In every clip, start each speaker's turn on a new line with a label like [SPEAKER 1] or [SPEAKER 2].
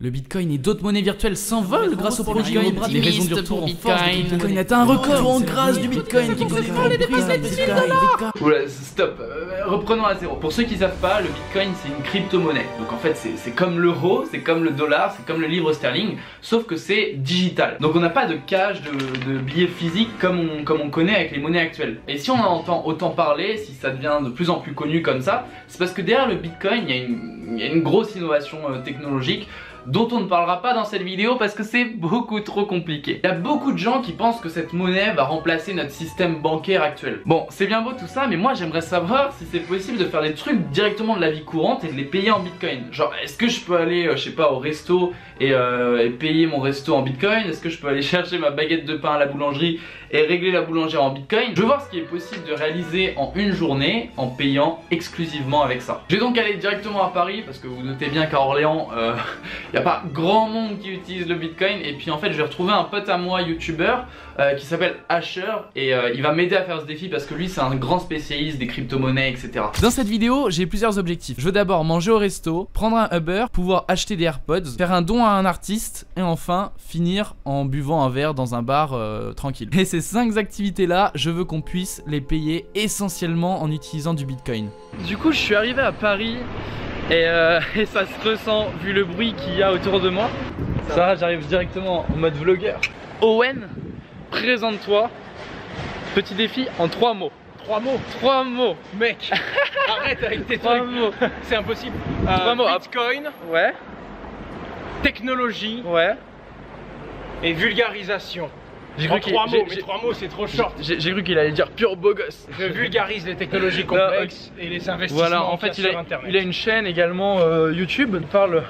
[SPEAKER 1] Le Bitcoin et d'autres monnaies virtuelles s'envolent grâce au Bitcoin. Les raisons du retour en force du Bitcoin atteint un record en grâce du Bitcoin qui connaît les dépasses les 10 000 $.
[SPEAKER 2] Oula, stop, reprenons à zéro. Pour ceux qui savent pas, le Bitcoin c'est une crypto-monnaie. Donc en fait c'est comme l'euro, c'est comme le dollar, c'est comme le livre sterling, sauf que c'est digital. Donc on n'a pas de cash de billets physiques comme on connaît avec les monnaies actuelles. Et si on en entend autant parler, si ça devient de plus en plus connu comme ça, c'est parce que derrière le Bitcoin il y a une grosse innovation technologique dont on ne parlera pas dans cette vidéo parce que c'est beaucoup trop compliqué. Il y a beaucoup de gens qui pensent que cette monnaie va remplacer notre système bancaire actuel. Bon, c'est bien beau tout ça, mais moi j'aimerais savoir si c'est possible de faire des trucs directement de la vie courante et de les payer en Bitcoin. Genre, est-ce que je peux aller, je sais pas, au resto et payer mon resto en Bitcoin? Est-ce que je peux aller chercher ma baguette de pain à la boulangerie et régler la boulangère en Bitcoin? Je veux voir ce qui est possible de réaliser en une journée en payant exclusivement avec ça. Je vais donc aller directement à Paris parce que vous notez bien qu'à Orléans, il n'y a pas grand monde qui utilise le Bitcoin. Et puis en fait je vais retrouver un pote à moi youtubeur qui s'appelle Asher et il va m'aider à faire ce défi parce que lui c'est un grand spécialiste des crypto-monnaies, etc.
[SPEAKER 1] Dans cette vidéo j'ai plusieurs objectifs. Je veux d'abord manger au resto, prendre un Uber, pouvoir acheter des AirPods, faire un don à un artiste et enfin finir en buvant un verre dans un bar tranquille. Et ces 5 activités là, je veux qu'on puisse les payer essentiellement en utilisant du Bitcoin.
[SPEAKER 2] Du coup je suis arrivé à Paris et ça se ressent vu le bruit qu'il y a autour de moi. Ça va, j'arrive directement en mode vlogueur. Owen, présente-toi. Petit défi en 3 mots.
[SPEAKER 3] 3 mots.
[SPEAKER 2] 3 mots.
[SPEAKER 3] Mec, arrête avec tes
[SPEAKER 2] 3
[SPEAKER 3] trucs.
[SPEAKER 2] mots.
[SPEAKER 3] C'est impossible.
[SPEAKER 2] 3 mots.
[SPEAKER 3] Bitcoin,
[SPEAKER 2] Ouais.
[SPEAKER 3] technologie
[SPEAKER 2] Ouais.
[SPEAKER 3] et vulgarisation.
[SPEAKER 2] J'ai
[SPEAKER 3] En
[SPEAKER 2] cru
[SPEAKER 3] 3 mots, mais 3 mots c'est trop short.
[SPEAKER 2] J'ai cru qu'il allait dire pur beau gosse.
[SPEAKER 3] Je vulgarise les technologies complexes et les investissements.
[SPEAKER 2] Voilà, en fait
[SPEAKER 3] qu'il y a
[SPEAKER 2] il
[SPEAKER 3] sur Internet.
[SPEAKER 2] a une chaîne également YouTube. Il parle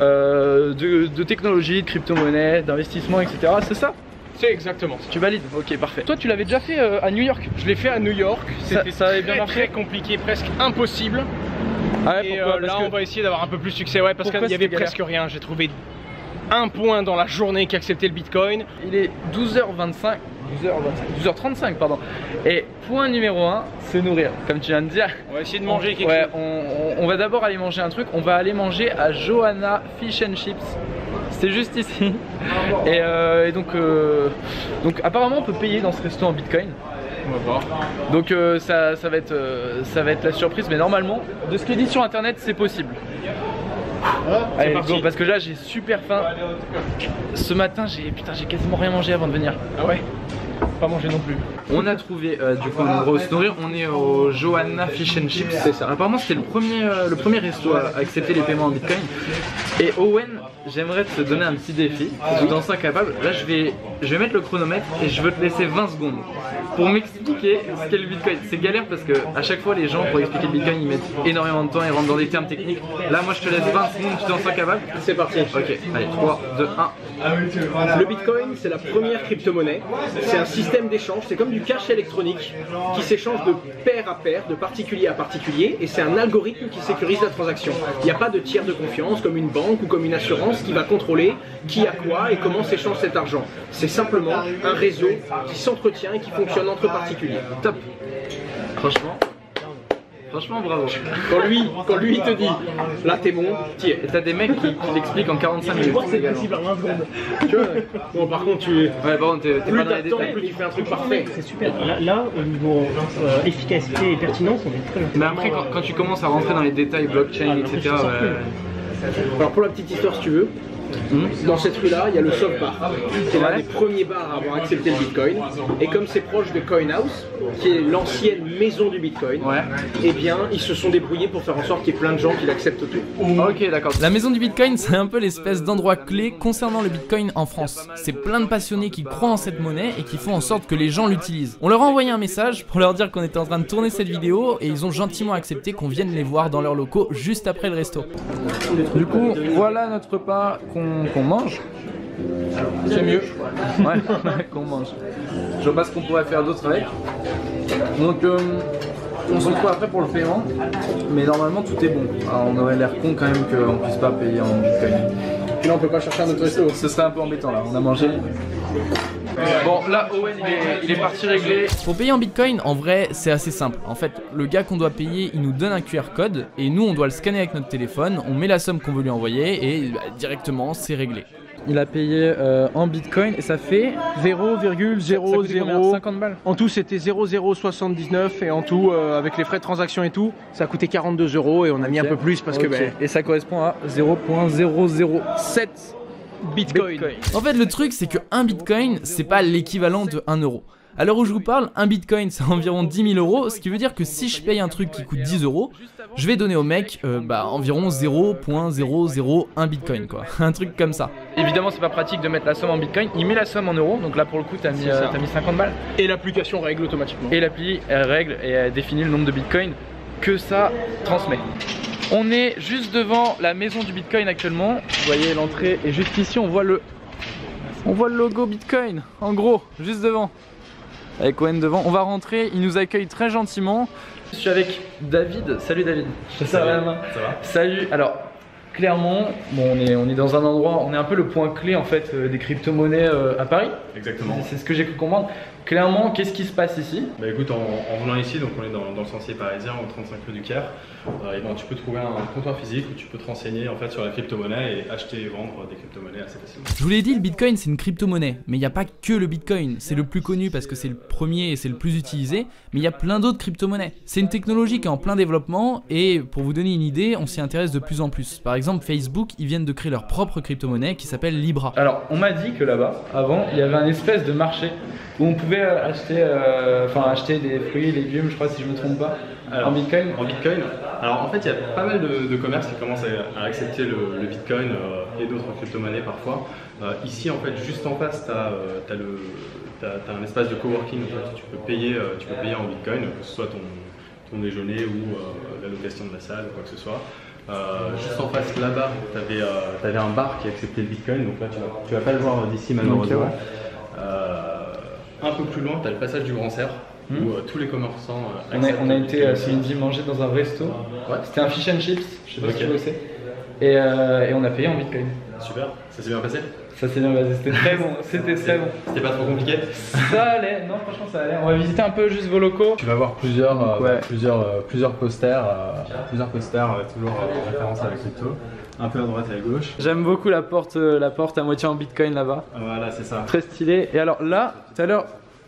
[SPEAKER 2] de technologie, de crypto-monnaie, d'investissement, etc. C'est ça?
[SPEAKER 3] C'est exactement ça.
[SPEAKER 2] Tu valides? Ok, parfait. Toi tu l'avais déjà fait à New York?
[SPEAKER 3] Je l'ai fait à New York. C'était
[SPEAKER 2] ça avait bien
[SPEAKER 3] très,
[SPEAKER 2] marché?
[SPEAKER 3] très compliqué, presque impossible.
[SPEAKER 2] Ah ouais,
[SPEAKER 3] Et
[SPEAKER 2] pourquoi?
[SPEAKER 3] là on va essayer d'avoir un peu plus de succès. Ouais, parce qu'il
[SPEAKER 2] Pourquoi
[SPEAKER 3] y avait
[SPEAKER 2] c'était galère?
[SPEAKER 3] presque rien. J'ai trouvé un point dans la journée qui acceptait le Bitcoin.
[SPEAKER 2] Il est 12h25, 12h35 pardon. Et point numéro 1, se nourrir, comme tu viens de dire.
[SPEAKER 3] On va essayer de manger quelque
[SPEAKER 2] Ouais,
[SPEAKER 3] chose.
[SPEAKER 2] on va d'abord aller manger un truc. On va aller manger à Johanna Fish and Chips. C'est juste ici. Et donc apparemment on peut payer dans ce resto en Bitcoin.
[SPEAKER 3] On va voir.
[SPEAKER 2] Donc ça va être la surprise, mais normalement, de ce qui est dit sur internet, c'est possible. Allez, let's go, parce que là j'ai super faim. Ce matin j'ai quasiment rien mangé avant de venir.
[SPEAKER 3] Ah ouais? Pas manger non plus.
[SPEAKER 2] On a trouvé du coup un endroit où se nourrir. On est au Johanna Fish and Chips. C'est ça. Apparemment c'était le premier resto à accepter les paiements en Bitcoin. Et Owen, j'aimerais te donner un petit défi. Si tu t'en sens capable. Là je vais mettre le chronomètre et je veux te laisser 20 secondes pour m'expliquer ce qu'est le Bitcoin. C'est galère parce que à chaque fois les gens pour expliquer le Bitcoin ils mettent énormément de temps, ils rentrent dans des termes techniques. Là moi je te laisse 20 secondes, tu t'en sens capable?
[SPEAKER 4] C'est parti.
[SPEAKER 2] Ok, allez 3, 2, 1.
[SPEAKER 4] Le Bitcoin, c'est la première crypto-monnaie. C'est un système d'échange, c'est comme du cash électronique qui s'échange de pair à pair, de particulier à particulier, et c'est un algorithme qui sécurise la transaction. Il n'y a pas de tiers de confiance comme une banque ou comme une assurance qui va contrôler qui a quoi et comment s'échange cet argent. C'est simplement un réseau qui s'entretient et qui fonctionne entre particuliers.
[SPEAKER 2] Top. Franchement bravo.
[SPEAKER 4] Quand lui il te dit là t'es bon, t'y es.
[SPEAKER 2] Et t'as des mecs qui l'expliquent en 45 minutes.
[SPEAKER 4] C'est possible en 20 secondes. Tu vois. Bon par contre tu
[SPEAKER 2] Ouais, par contre, t'es pas
[SPEAKER 4] plus
[SPEAKER 2] dans les
[SPEAKER 4] t'attends,
[SPEAKER 2] détails.
[SPEAKER 4] plus tu fais un truc parfait.
[SPEAKER 5] C'est super. Là, au niveau efficacité et pertinence, on est très bien.
[SPEAKER 2] Mais après, quand tu commences à rentrer dans les détails blockchain, etc.
[SPEAKER 4] Alors pour la petite histoire si tu veux, dans cette rue là il y a le Soft Bar qui est l'un des premiers bars à avoir accepté le Bitcoin, et comme c'est proche de Coin House qui est l'ancienne maison du Bitcoin,
[SPEAKER 2] Ouais.
[SPEAKER 4] et bien ils se sont débrouillés pour faire en sorte qu'il y ait plein de gens qui l'acceptent autour.
[SPEAKER 2] Ok, d'accord.
[SPEAKER 1] La maison du Bitcoin, c'est un peu l'espèce d'endroit clé concernant le Bitcoin en France. C'est plein de passionnés qui croient en cette monnaie et qui font en sorte que les gens l'utilisent. On leur a envoyé un message pour leur dire qu'on était en train de tourner cette vidéo et ils ont gentiment accepté qu'on vienne les voir dans leurs locaux juste après le resto.
[SPEAKER 2] Du coup, voilà notre repas qu'on mange.
[SPEAKER 4] C'est mieux.
[SPEAKER 2] Ouais, qu'on mange. Je vois pas ce qu'on pourrait faire d'autre avec. Donc, on se retrouve après pour le paiement. Mais normalement, tout est bon. Alors, on aurait l'air con quand même qu'on puisse pas payer en Bitcoin.
[SPEAKER 4] Puis là on peut pas chercher un autre resto.
[SPEAKER 2] Ce serait un peu embêtant là. On a mangé. Bon, là, Owen, il est parti régler.
[SPEAKER 1] Pour payer en bitcoin, en vrai, c'est assez simple. En fait, le gars qu'on doit payer, il nous donne un QR code et nous, on doit le scanner avec notre téléphone. On met la somme qu'on veut lui envoyer et directement, c'est réglé. Il a payé en bitcoin et ça fait
[SPEAKER 4] 0,00
[SPEAKER 2] 50 balles.
[SPEAKER 4] En tout, c'était 0,079 et en tout, avec les frais de transaction et tout, ça a coûté 42 € et on a mis un peu plus parce que.
[SPEAKER 1] Et ça correspond à 0,007 bitcoin. En fait, le truc, c'est que un bitcoin, c'est pas l'équivalent de 1 euro. À l'heure où je vous parle, un bitcoin c'est environ 10 000 €, ce qui veut dire que si je paye un truc qui coûte 10 €, je vais donner au mec environ 0,001 bitcoin quoi, un truc comme ça.
[SPEAKER 2] Évidemment, c'est pas pratique de mettre la somme en bitcoin, il met la somme en euros, donc là pour le coup, t'as mis 50 balles.
[SPEAKER 4] Et l'application règle automatiquement.
[SPEAKER 2] Et l'appli, elle règle et elle définit le nombre de bitcoins que ça transmet. On est juste devant la maison du bitcoin actuellement. Vous voyez l'entrée et juste ici, on voit le logo bitcoin, en gros, juste devant. Avec Owen devant, on va rentrer, il nous accueille très gentiment. Je suis avec David, salut David. Ça va? Salut, alors clairement, bon, on est dans un endroit, on est un peu le point clé en fait des crypto-monnaies à Paris.
[SPEAKER 6] Exactement.
[SPEAKER 2] C'est ce que j'ai cru comprendre. Clairement, qu'est-ce qui se passe ici?
[SPEAKER 6] Bah écoute, en venant ici, donc on est dans le sentier parisien au 35 rue du Caire, et ben, tu peux trouver un comptoir physique où tu peux te renseigner en fait sur la crypto-monnaie et acheter et vendre des crypto-monnaies assez facilement.
[SPEAKER 1] Je vous l'ai dit, le bitcoin c'est une crypto-monnaie, mais il n'y a pas que le bitcoin, c'est le plus connu parce que c'est le premier et c'est le plus utilisé, mais il y a plein d'autres crypto-monnaies. C'est une technologie qui est en plein développement et pour vous donner une idée, on s'y intéresse de plus en plus. Par exemple, Facebook, ils viennent de créer leur propre crypto-monnaie qui s'appelle Libra.
[SPEAKER 2] Alors, on m'a dit que là-bas, avant, il y avait un espèce de marché où on pouvait acheter des fruits, légumes, je crois si je me trompe pas, en bitcoin.
[SPEAKER 6] En bitcoin. Alors en fait, il y a pas mal de commerces qui commencent à accepter le bitcoin et d'autres crypto-monnaies parfois. Ici, en fait, juste en face, tu as un espace de coworking. En fait, tu peux payer en bitcoin, que ce soit ton déjeuner ou la location de la salle ou quoi que ce soit. Juste en face là-bas, tu avais un bar qui acceptait le bitcoin, donc là tu vas pas le voir d'ici malheureusement. Okay, ouais. Un peu plus loin, tu as le passage du Grand Cerf où tous les commerçants
[SPEAKER 2] on a été samedi manger dans un resto. Ouais. C'était un fish and chips, je sais pas si tu le sais. Et on a payé en bitcoin.
[SPEAKER 6] Super, ça s'est bien passé?
[SPEAKER 2] Ça s'est bien passé, c'était très bon. C'était très bon.
[SPEAKER 6] C'était pas trop compliqué?
[SPEAKER 2] Ça allait, non franchement ça allait. On va visiter un peu juste vos locaux.
[SPEAKER 6] Tu vas voir plusieurs posters, toujours en référence à la crypto. Un peu à droite et à gauche.
[SPEAKER 2] J'aime beaucoup la porte à moitié en bitcoin là-bas.
[SPEAKER 6] Voilà, c'est ça.
[SPEAKER 2] Très stylé. Et alors là, tout à l'heure,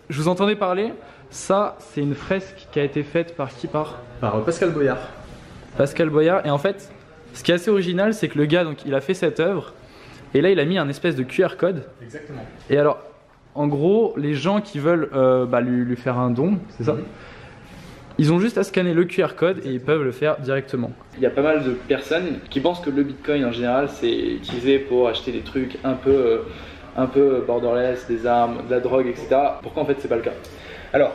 [SPEAKER 2] je vous entendais parler. Ça, c'est une fresque qui a été faite par qui? Par
[SPEAKER 6] Pascal Boyard.
[SPEAKER 2] Pascal Boyard. Et en fait, ce qui est assez original, c'est que le gars, donc, il a fait cette œuvre. Et là, il a mis un espèce de QR code.
[SPEAKER 6] Exactement.
[SPEAKER 2] Et alors, en gros, les gens qui veulent lui faire un don, c'est ça? Ils ont juste à scanner le QR code et ils peuvent le faire directement. Il y a pas mal de personnes qui pensent que le bitcoin en général c'est utilisé pour acheter des trucs un peu borderless, des armes, de la drogue, etc. Pourquoi en fait c'est pas le cas?
[SPEAKER 4] Alors,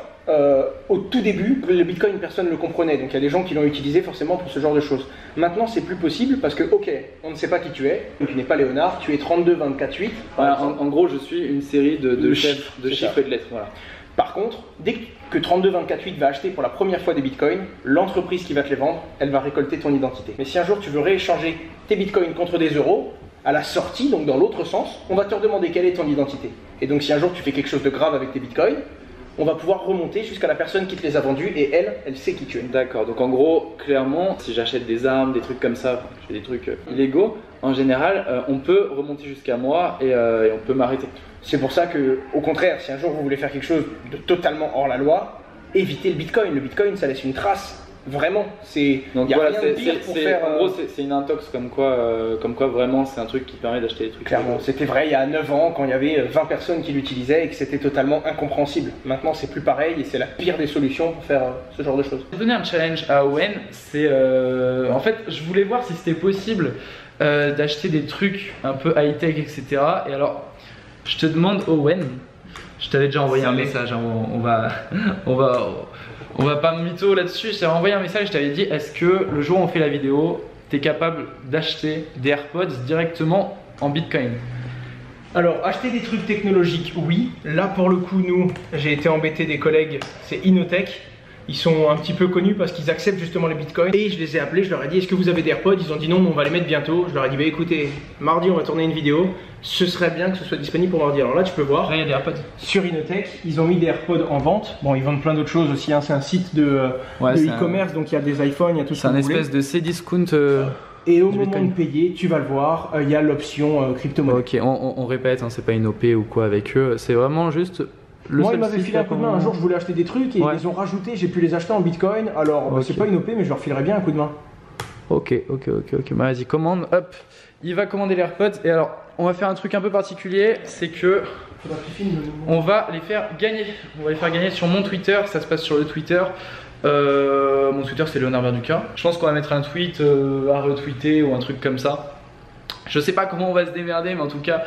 [SPEAKER 4] au tout début, le bitcoin personne ne le comprenait, donc il y a des gens qui l'ont utilisé forcément pour ce genre de choses. Maintenant c'est plus possible parce que ok, on ne sait pas qui tu es, donc tu n'es pas Léonard, tu es 32-24-8.
[SPEAKER 2] Voilà, en gros je suis une série de chiffres et de lettres. Voilà.
[SPEAKER 4] Par contre, dès que 32-24-8 va acheter pour la première fois des bitcoins, l'entreprise qui va te les vendre, elle va récolter ton identité. Mais si un jour tu veux rééchanger tes bitcoins contre des euros, à la sortie, donc dans l'autre sens, on va te redemander quelle est ton identité. Et donc si un jour tu fais quelque chose de grave avec tes bitcoins, on va pouvoir remonter jusqu'à la personne qui te les a vendus et elle sait qui tu es.
[SPEAKER 2] D'accord, donc en gros, clairement, si j'achète des armes, des trucs comme ça, je fais des trucs illégaux, en général, on peut remonter jusqu'à moi et on peut m'arrêter.
[SPEAKER 4] C'est pour ça que, au contraire, si un jour vous voulez faire quelque chose de totalement hors la loi, évitez le bitcoin. Le bitcoin, ça laisse une trace. Vraiment,
[SPEAKER 2] donc voilà, en gros c'est une intox comme quoi vraiment c'est un truc qui permet d'acheter des trucs.
[SPEAKER 4] Clairement, c'était vrai il y a 9 ans quand il y avait 20 personnes qui l'utilisaient et que c'était totalement incompréhensible. Maintenant c'est plus pareil et c'est la pire des solutions pour faire ce genre de choses.
[SPEAKER 2] J'ai donné un challenge à Owen, c'est en fait je voulais voir si c'était possible d'acheter des trucs un peu high-tech etc. Et alors je te demande Owen, je t'avais déjà envoyé un message, hein, on va pas mytho là-dessus, je t'avais envoyé un message, je t'avais dit est-ce que le jour où on fait la vidéo, t'es capable d'acheter des AirPods directement en Bitcoin?
[SPEAKER 4] Alors, acheter des trucs technologiques, oui. Là, pour le coup, j'ai été embêté des collègues, c'est Innotech. Ils sont un petit peu connus parce qu'ils acceptent justement les bitcoins. Et je les ai appelés, je leur ai dit est-ce que vous avez des AirPods? Ils ont dit non, mais on va les mettre bientôt. Je leur ai dit bah écoutez, mardi on va tourner une vidéo. Ce serait bien que ce soit disponible pour mardi. Alors là tu peux voir.
[SPEAKER 2] Là il y a des AirPods.
[SPEAKER 4] Sur Inotech, ils ont mis des AirPods en vente. Bon, ils vendent plein d'autres choses aussi. Hein. C'est un site de e-commerce, donc il y a des iPhones, il y a tout ça.
[SPEAKER 1] C'est un espèce de C-discount.
[SPEAKER 4] Et au moment de payer, tu vas le voir, il y a l'option crypto-monnaie.
[SPEAKER 1] Ok, on répète, hein, c'est pas une OP ou quoi avec eux. C'est vraiment juste.
[SPEAKER 4] Moi, ils m'avaient filé un coup de main. Un jour, je voulais acheter des trucs et ils les ont rajoutés. J'ai pu les acheter en bitcoin. Alors, c'est pas une OP, mais je leur filerais bien un coup de main.
[SPEAKER 1] Ok. Bah, vas-y, commande. Hop, il va commander les AirPods. Et alors, on va faire un truc un peu particulier. C'est que. On va les faire gagner. On va les faire gagner sur mon Twitter. Ça se passe sur le Twitter. Mon Twitter, c'est Léonard Verducka. Je pense qu'on va mettre un tweet à retweeter ou un truc comme ça. Je sais pas comment on va se démerder, mais en tout cas,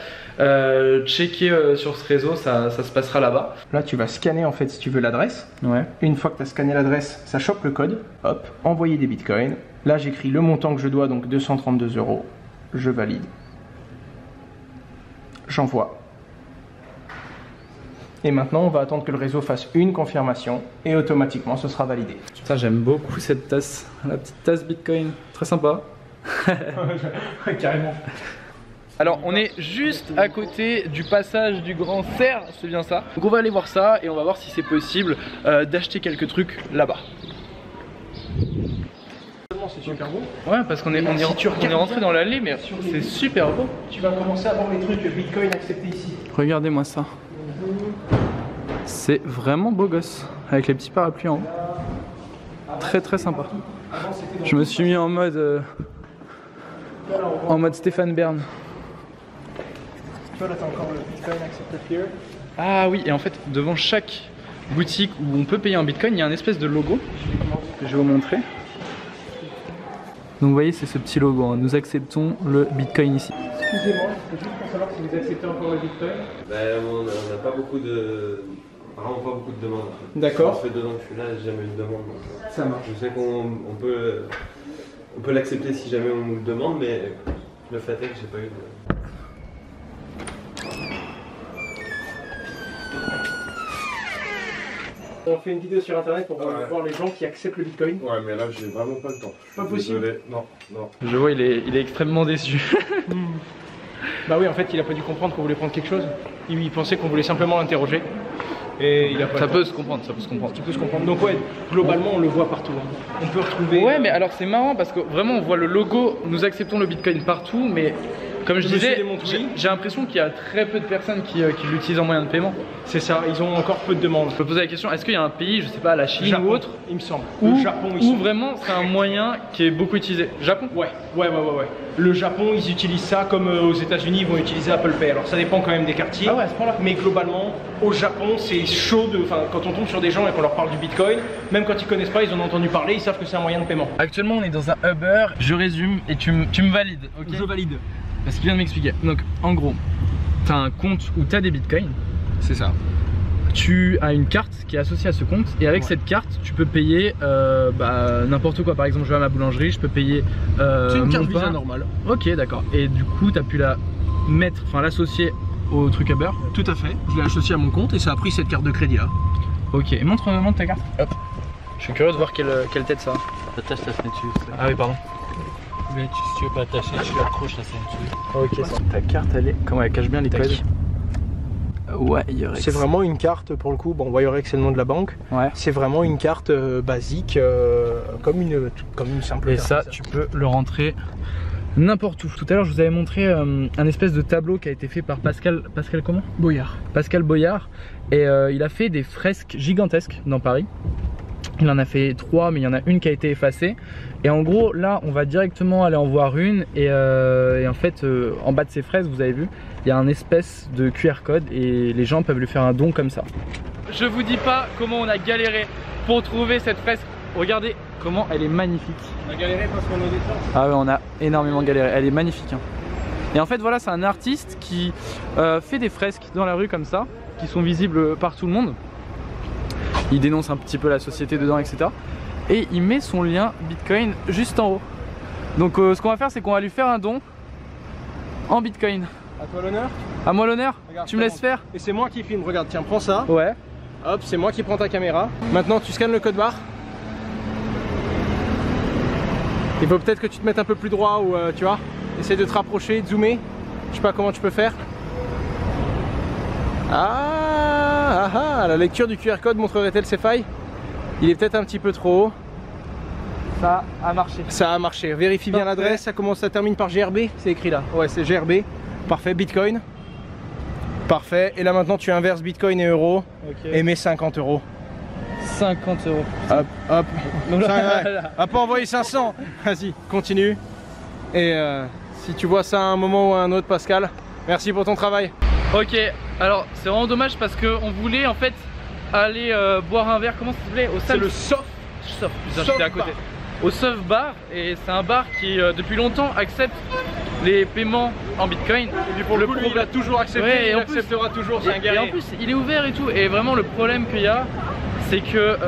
[SPEAKER 1] checker sur ce réseau, ça se passera là-bas.
[SPEAKER 4] Là, tu vas scanner en fait si tu veux l'adresse.
[SPEAKER 1] Ouais.
[SPEAKER 4] Une fois que tu as scanné l'adresse, ça chope le code. Hop, envoyer des bitcoins. Là, j'écris le montant que je dois, donc 232 €. Je valide. J'envoie. Et maintenant, on va attendre que le réseau fasse une confirmation et automatiquement, ce sera validé.
[SPEAKER 1] Putain, j'aime beaucoup cette tasse, la petite tasse Bitcoin, très sympa.
[SPEAKER 4] Carrément.
[SPEAKER 1] Alors on est juste à côté du passage du Grand Cerf, c'est bien ça. Donc on va aller voir ça et on va voir si c'est possible d'acheter quelques trucs là-bas.
[SPEAKER 4] C'est super beau.
[SPEAKER 1] Ouais, parce qu'on est rentré dans l'allée, mais c'est super beau.
[SPEAKER 4] Tu vas commencer à voir les trucs Bitcoin acceptés ici.
[SPEAKER 1] Regardez-moi ça. C'est vraiment beau gosse, avec les petits parapluies en haut. Très sympa. Je me suis mis en mode Stéphane Bern.
[SPEAKER 4] Tu vois là t'as encore le Bitcoin accepted here.
[SPEAKER 1] Ah oui, et en fait devant chaque boutique où on peut payer en Bitcoin, il y a un espèce de logo que je vais vous montrer. Donc vous voyez, c'est ce petit logo, hein. Nous acceptons le Bitcoin ici.
[SPEAKER 4] Excusez-moi, juste pour savoir si vous acceptez encore le Bitcoin.
[SPEAKER 7] On n'a pas beaucoup de... Vraiment pas beaucoup de demandes. En fait.
[SPEAKER 4] D'accord.
[SPEAKER 7] Ça fait 2 ans que je suis là, j'ai jamais eu de demande. Donc,
[SPEAKER 4] ça marche.
[SPEAKER 7] Je sais qu'on peut l'accepter si jamais on nous le demande, mais le fait est que j'ai pas eu de...
[SPEAKER 4] On fait une vidéo sur internet pour voir les gens qui acceptent le Bitcoin.
[SPEAKER 6] Ouais, mais là j'ai vraiment pas le temps.
[SPEAKER 4] Pas possible.
[SPEAKER 6] Désolé. Non.
[SPEAKER 1] Je vois, il est extrêmement déçu.
[SPEAKER 4] Bah oui, en fait, il a pas dû comprendre qu'on voulait prendre quelque chose. Il pensait qu'on voulait simplement l'interroger. Et il a pas
[SPEAKER 1] Ça peut se comprendre, ça peut se comprendre.
[SPEAKER 4] Tu peux se comprendre. Donc ouais, globalement, on le voit partout. Hein. On peut retrouver...
[SPEAKER 1] Ouais, mais alors c'est marrant parce que vraiment on voit le logo, nous acceptons le Bitcoin partout, mais comme je disais, j'ai l'impression qu'il y a très peu de personnes qui l'utilisent en moyen de paiement.
[SPEAKER 4] C'est ça, ils ont encore peu de demandes.
[SPEAKER 1] Je peux poser la question, est-ce qu'il y a un pays, je sais pas, la Chine
[SPEAKER 4] Japon,
[SPEAKER 1] ou autre,
[SPEAKER 4] il me semble.
[SPEAKER 1] où,
[SPEAKER 4] Le Japon,
[SPEAKER 1] où vraiment c'est un moyen qui est beaucoup utilisé? Japon?
[SPEAKER 4] Ouais. Le Japon, ils utilisent ça comme aux États-Unis, ils vont utiliser Apple Pay. Alors ça dépend quand même des quartiers.
[SPEAKER 1] Ah ouais, à ce point-là.
[SPEAKER 4] Mais globalement, au Japon, c'est chaud de. Enfin, quand on tombe sur des gens et qu'on leur parle du Bitcoin, même quand ils connaissent pas, ils en ont entendu parler, ils savent que c'est un moyen de paiement.
[SPEAKER 1] Actuellement, on est dans un Uber. Je résume et tu me valides, ok?
[SPEAKER 4] Je valide.
[SPEAKER 1] Parce qu'il vient de m'expliquer. Donc, en gros, tu as un compte où tu as des bitcoins.
[SPEAKER 4] C'est ça.
[SPEAKER 1] Tu as une carte qui est associée à ce compte. Et avec cette carte, tu peux payer n'importe quoi. Par exemple, je vais à ma boulangerie, je peux payer.
[SPEAKER 4] C'est une carte
[SPEAKER 1] mon pain.
[SPEAKER 4] Visa normale.
[SPEAKER 1] Ok, d'accord. Et du coup, tu as pu l'associer au truc Uber.
[SPEAKER 4] Tout à fait. Je l'ai associé à mon compte et ça a pris cette carte de crédit là.
[SPEAKER 1] Ok, et montre ta carte. Hop. Je suis curieux de voir quelle tête ça a.
[SPEAKER 8] T'attaches ta ceinture.
[SPEAKER 1] Ah oui, pardon.
[SPEAKER 8] Mais si tu veux pas attacher, tu accroches la ceinture.
[SPEAKER 1] Ok, ça. Ta carte, comment elle cache bien les codes? Ouais, Yorex.
[SPEAKER 4] C'est vraiment une carte pour le coup. Bon, Yorex c'est le nom de la banque. Ouais. C'est vraiment une carte basique, comme une simple
[SPEAKER 1] carte. Et
[SPEAKER 4] ça,
[SPEAKER 1] tu peux le rentrer n'importe où. Tout à l'heure, je vous avais montré un espèce de tableau qui a été fait par Pascal comment?
[SPEAKER 4] Boyard.
[SPEAKER 1] Pascal Boyard. Et il a fait des fresques gigantesques dans Paris. Il en a fait 3, mais il y en a une qui a été effacée. Et en gros, là, on va directement aller en voir une. Et en fait, en bas de ces fresques, vous avez vu, il y a un espèce de QR code et les gens peuvent lui faire un don comme ça. Je vous dis pas comment on a galéré pour trouver cette fresque. Regardez comment elle est magnifique.
[SPEAKER 4] On a galéré parce qu'on est des forces.
[SPEAKER 1] Ah ouais, on a énormément galéré. Elle est magnifique. Hein. Et en fait, voilà, c'est un artiste qui fait des fresques dans la rue comme ça, qui sont visibles par tout le monde. Il dénonce un petit peu la société dedans, etc. Et il met son lien Bitcoin juste en haut. Donc ce qu'on va faire, c'est qu'on va lui faire un don en Bitcoin.
[SPEAKER 4] À toi l'honneur.
[SPEAKER 1] À moi l'honneur.
[SPEAKER 4] Regarde,
[SPEAKER 1] tu me laisses faire.
[SPEAKER 4] Et c'est moi qui filme, regarde, tiens, prends ça.
[SPEAKER 1] Ouais.
[SPEAKER 4] Hop, c'est moi qui prends ta caméra. Maintenant, tu scannes le code barre. Il faut peut-être que tu te mettes un peu plus droit ou tu vois, essaie de te rapprocher, de zoomer. Je sais pas comment tu peux faire. La lecture du QR code montrerait-elle ses failles? Il est peut-être un petit peu trop haut.
[SPEAKER 1] Ça a marché.
[SPEAKER 4] Ça a marché. Vérifie bien l'adresse. Ça termine par GRB. C'est écrit là. Ouais, c'est GRB. Parfait. Bitcoin. Parfait. Et là maintenant, tu inverses Bitcoin et euros. Et mets 50 euros.
[SPEAKER 1] 50 euros.
[SPEAKER 4] Hop, hop. On va pas envoyer 500. Vas-y, continue. Et si tu vois ça à un moment ou à un autre, Pascal, merci pour ton travail.
[SPEAKER 1] Ok, alors c'est vraiment dommage parce qu'on voulait en fait aller boire un verre. Comment ça s'appelait?
[SPEAKER 4] C'est le Soft.
[SPEAKER 1] Putain, j'étais à côté. Au Soft Bar, et c'est un bar qui depuis longtemps accepte les paiements en Bitcoin.
[SPEAKER 4] Et pour le coup, il a toujours accepté,
[SPEAKER 1] ouais,
[SPEAKER 4] il acceptera toujours, c'est un guerrier.
[SPEAKER 1] Et en plus, il est ouvert et tout. Et vraiment, le problème qu'il y a, c'est que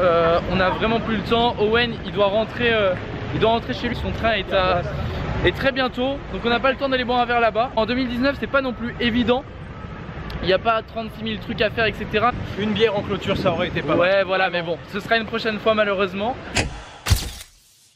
[SPEAKER 1] on a vraiment plus le temps. Owen, il doit rentrer chez lui. Son train est très bientôt, donc on n'a pas le temps d'aller boire un verre là-bas. En 2019, c'est pas non plus évident. Il n'y a pas 36 000 trucs à faire, etc.
[SPEAKER 4] Une bière en clôture, ça aurait été pas mal.
[SPEAKER 1] Ouais, voilà, mais bon, ce sera une prochaine fois malheureusement.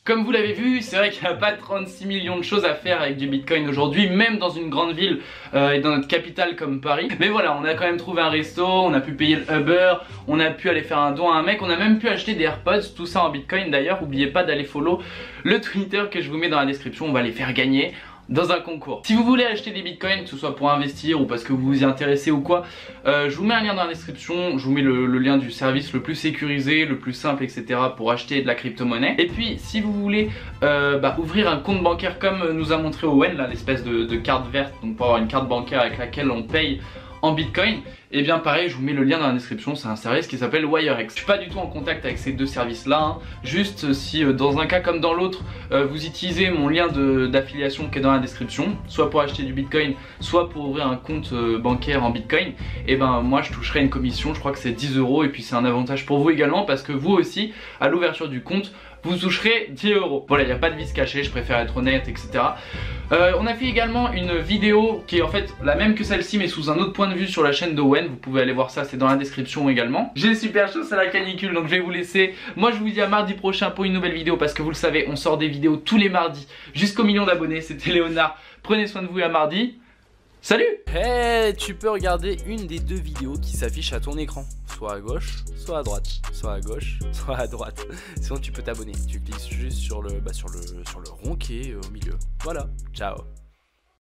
[SPEAKER 1] Comme vous l'avez vu, c'est vrai qu'il n'y a pas 36 millions de choses à faire avec du Bitcoin aujourd'hui, même dans une grande ville et dans notre capitale comme Paris. Mais voilà, on a quand même trouvé un resto, on a pu payer le Uber, on a pu aller faire un don à un mec, on a même pu acheter des AirPods, tout ça en Bitcoin d'ailleurs. N'oubliez pas d'aller follow le Twitter que je vous mets dans la description, on va les faire gagner dans un concours. Si vous voulez acheter des bitcoins, que ce soit pour investir ou parce que vous vous y intéressez ou quoi, je vous mets un lien dans la description, je vous mets le lien du service le plus sécurisé, le plus simple, etc. pour acheter de la crypto-monnaie. Et puis si vous voulez ouvrir un compte bancaire comme nous a montré Owen, là, l'espèce de carte verte, donc pour avoir une carte bancaire avec laquelle on paye en Bitcoin, et bien pareil, je vous mets le lien dans la description, c'est un service qui s'appelle WireX. Je suis pas du tout en contact avec ces deux services là, hein. Juste si dans un cas comme dans l'autre, vous utilisez mon lien d'affiliation qui est dans la description, soit pour acheter du Bitcoin, soit pour ouvrir un compte bancaire en Bitcoin, et ben moi je toucherai une commission, je crois que c'est 10 €, et puis c'est un avantage pour vous également parce que vous aussi, à l'ouverture du compte, vous toucherez 10 €. Voilà, il n'y a pas de vice caché, je préfère être honnête, etc. On a fait également une vidéo qui est en fait la même que celle-ci mais sous un autre point de vue sur la chaîne d'Owen. Vous pouvez aller voir ça, c'est dans la description également. J'ai super chaud, c'est la canicule, donc je vais vous laisser. Moi je vous dis à mardi prochain pour une nouvelle vidéo parce que vous le savez, on sort des vidéos tous les mardis jusqu'au million d'abonnés. C'était Léonard, prenez soin de vous et à mardi. Salut!
[SPEAKER 9] Hey, tu peux regarder une des deux vidéos qui s'affichent à ton écran. Soit à gauche, soit à droite. Soit à gauche, soit à droite. Sinon tu peux t'abonner. Tu cliques juste sur le rond qui est au milieu. Voilà, ciao!